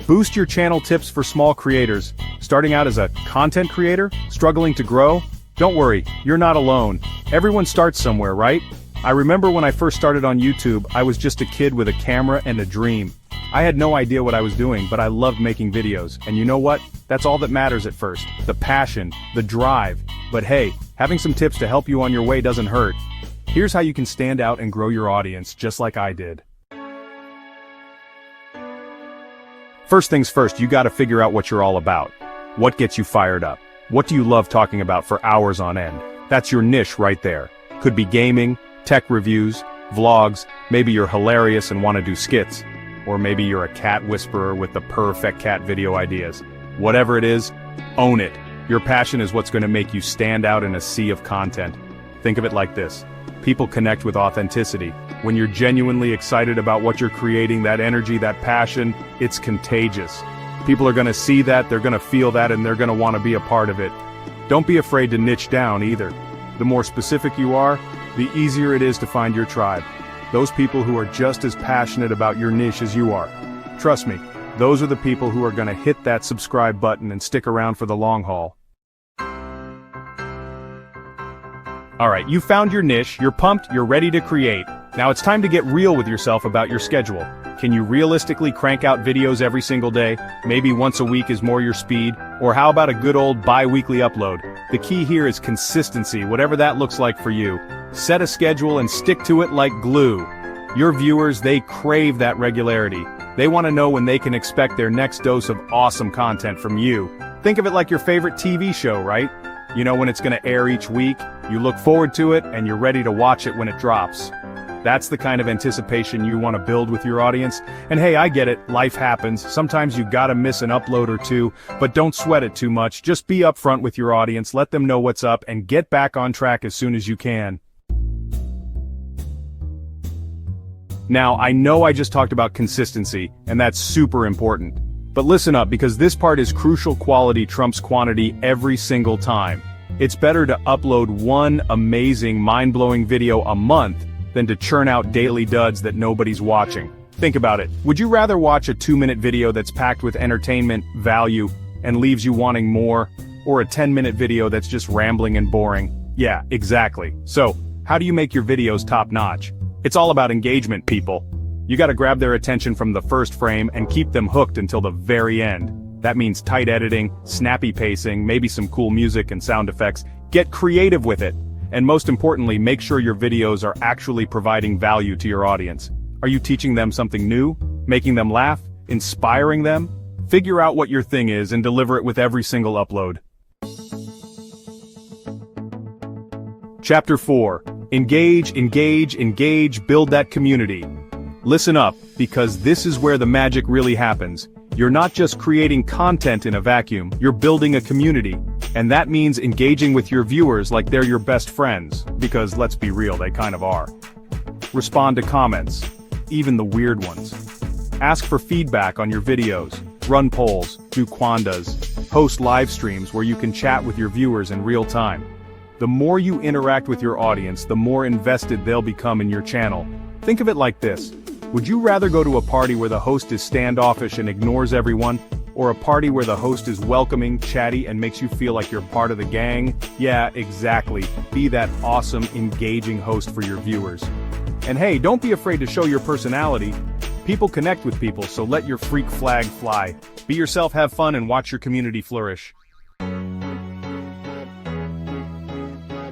Boost your channel tips for small creators. Starting out as a content creator? Struggling to grow? Don't worry, you're not alone. Everyone starts somewhere, right? I remember when I first started on YouTube, I was just a kid with a camera and a dream. I had no idea what I was doing, but I loved making videos. And you know what? That's all that matters at first. The passion, the drive. But hey, having some tips to help you on your way doesn't hurt. Here's how you can stand out and grow your audience, just like I did. First things first, you gotta figure out what you're all about. What gets you fired up? What do you love talking about for hours on end? That's your niche right there. Could be gaming, tech reviews, vlogs, maybe you're hilarious and want to do skits. Or maybe you're a cat whisperer with the perfect cat video ideas. Whatever it is, own it. Your passion is what's going to make you stand out in a sea of content. Think of it like this. People connect with authenticity. When you're genuinely excited about what you're creating, that energy, that passion, it's contagious. People are going to see that, they're going to feel that, and they're going to want to be a part of it. Don't be afraid to niche down either. The more specific you are, the easier it is to find your tribe. Those people who are just as passionate about your niche as you are. Trust me, those are the people who are going to hit that subscribe button and stick around for the long haul. Alright, you found your niche, you're pumped, you're ready to create. Now it's time to get real with yourself about your schedule. Can you realistically crank out videos every single day? Maybe once a week is more your speed? Or how about a good old bi-weekly upload? The key here is consistency, whatever that looks like for you. Set a schedule and stick to it like glue. Your viewers, they crave that regularity. They want to know when they can expect their next dose of awesome content from you. Think of it like your favorite TV show, right? You know when it's going to air each week, you look forward to it, and you're ready to watch it when it drops. That's the kind of anticipation you want to build with your audience. And hey, I get it, life happens. Sometimes you gotta miss an upload or two, but don't sweat it too much. Just be upfront with your audience, let them know what's up, and get back on track as soon as you can. Now, I know I just talked about consistency, and that's super important. But listen up, because this part is crucial. Quality trumps quantity every single time. It's better to upload one amazing, mind-blowing video a month than to churn out daily duds that nobody's watching. Think about it. Would you rather watch a 2-minute video that's packed with entertainment, value, and leaves you wanting more, or a 10-minute video that's just rambling and boring? Yeah, exactly. So, how do you make your videos top-notch? It's all about engagement, people. You gotta grab their attention from the first frame and keep them hooked until the very end. That means tight editing, snappy pacing, maybe some cool music and sound effects. Get creative with it. And most importantly, make sure your videos are actually providing value to your audience. Are you teaching them something new? Making them laugh? Inspiring them? Figure out what your thing is and deliver it with every single upload. Chapter 4. Engage, engage, engage, build that community. Listen up, because this is where the magic really happens. You're not just creating content in a vacuum, you're building a community. And that means engaging with your viewers like they're your best friends, because let's be real, they kind of are. Respond to comments, even the weird ones. Ask for feedback on your videos, run polls, do quandas, host live streams where you can chat with your viewers in real time. The more you interact with your audience, the more invested they'll become in your channel. Think of it like this. Would you rather go to a party where the host is standoffish and ignores everyone, or a party where the host is welcoming, chatty, and makes you feel like you're part of the gang? Yeah, exactly. Be that awesome, engaging host for your viewers. And hey, don't be afraid to show your personality. People connect with people, so let your freak flag fly. Be yourself, have fun, and watch your community flourish.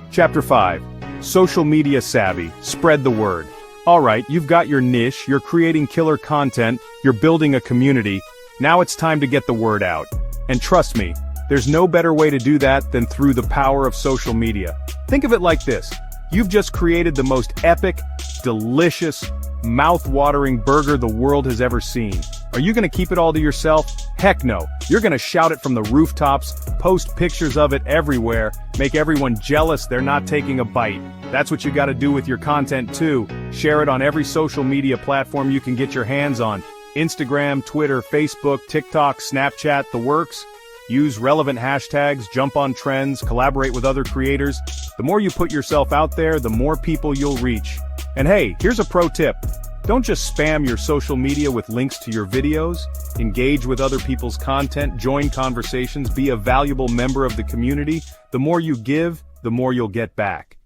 Chapter 5. Social media savvy. Spread the word. Alright, you've got your niche, you're creating killer content, you're building a community. Now it's time to get the word out. And trust me, there's no better way to do that than through the power of social media. Think of it like this. You've just created the most epic, delicious, mouth-watering burger the world has ever seen. Are you gonna keep it all to yourself? Heck no. You're gonna shout it from the rooftops, post pictures of it everywhere, make everyone jealous they're not taking a bite. That's what you gotta do with your content too. Share it on every social media platform you can get your hands on. Instagram, Twitter, Facebook, TikTok, Snapchat, the works. Use relevant hashtags, jump on trends, collaborate with other creators. The more you put yourself out there, the more people you'll reach. And hey, here's a pro tip. Don't just spam your social media with links to your videos. Engage with other people's content, join conversations, be a valuable member of the community. The more you give, the more you'll get back.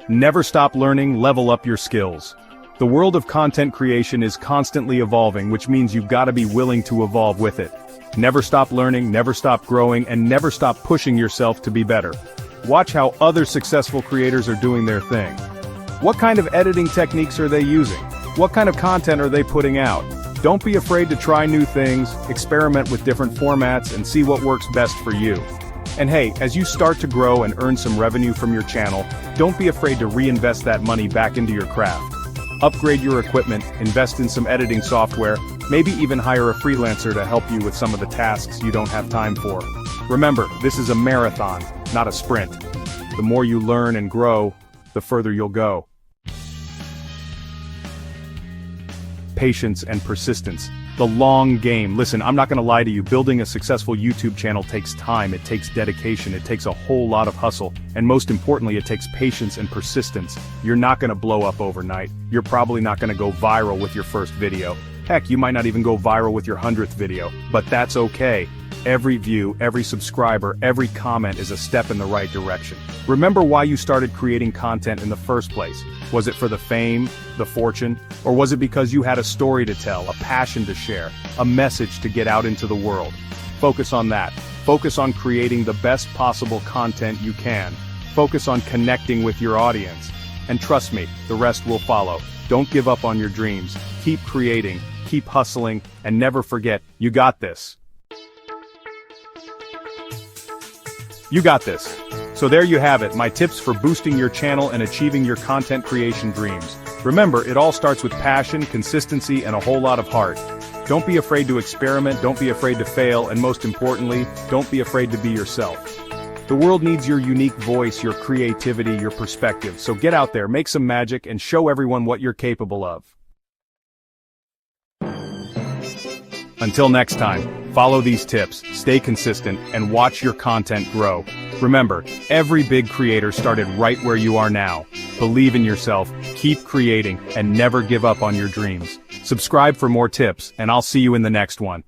Never stop learning, level up your skills. The world of content creation is constantly evolving, which means you've got to be willing to evolve with it. Never stop learning, never stop growing, and never stop pushing yourself to be better. Watch how other successful creators are doing their thing. What kind of editing techniques are they using? What kind of content are they putting out? Don't be afraid to try new things, experiment with different formats, and see what works best for you. And hey, as you start to grow and earn some revenue from your channel, don't be afraid to reinvest that money back into your craft. Upgrade your equipment, invest in some editing software, maybe even hire a freelancer to help you with some of the tasks you don't have time for. Remember, this is a marathon, not a sprint. The more you learn and grow, the further you'll go. Patience and persistence. The long game. Listen, I'm not gonna lie to you, building a successful YouTube channel takes time, it takes dedication, it takes a whole lot of hustle, and most importantly, it takes patience and persistence. You're not gonna blow up overnight. You're probably not gonna go viral with your first video. Heck, you might not even go viral with your 100th video, but that's okay. Every view, every subscriber, every comment is a step in the right direction. Remember why you started creating content in the first place. Was it for the fame, the fortune, or was it because you had a story to tell, a passion to share, a message to get out into the world? Focus on that. Focus on creating the best possible content you can. Focus on connecting with your audience. And trust me, the rest will follow. Don't give up on your dreams. Keep creating, keep hustling, and never forget, you got this. You got this. So there you have it, my tips for boosting your channel and achieving your content creation dreams. Remember, it all starts with passion, consistency, and a whole lot of heart. Don't be afraid to experiment, don't be afraid to fail, and most importantly, don't be afraid to be yourself. The world needs your unique voice, your creativity, your perspective, so get out there, make some magic, and show everyone what you're capable of. Until next time, follow these tips, stay consistent, and watch your content grow. Remember, every big creator started right where you are now. Believe in yourself, keep creating, and never give up on your dreams. Subscribe for more tips, and I'll see you in the next one.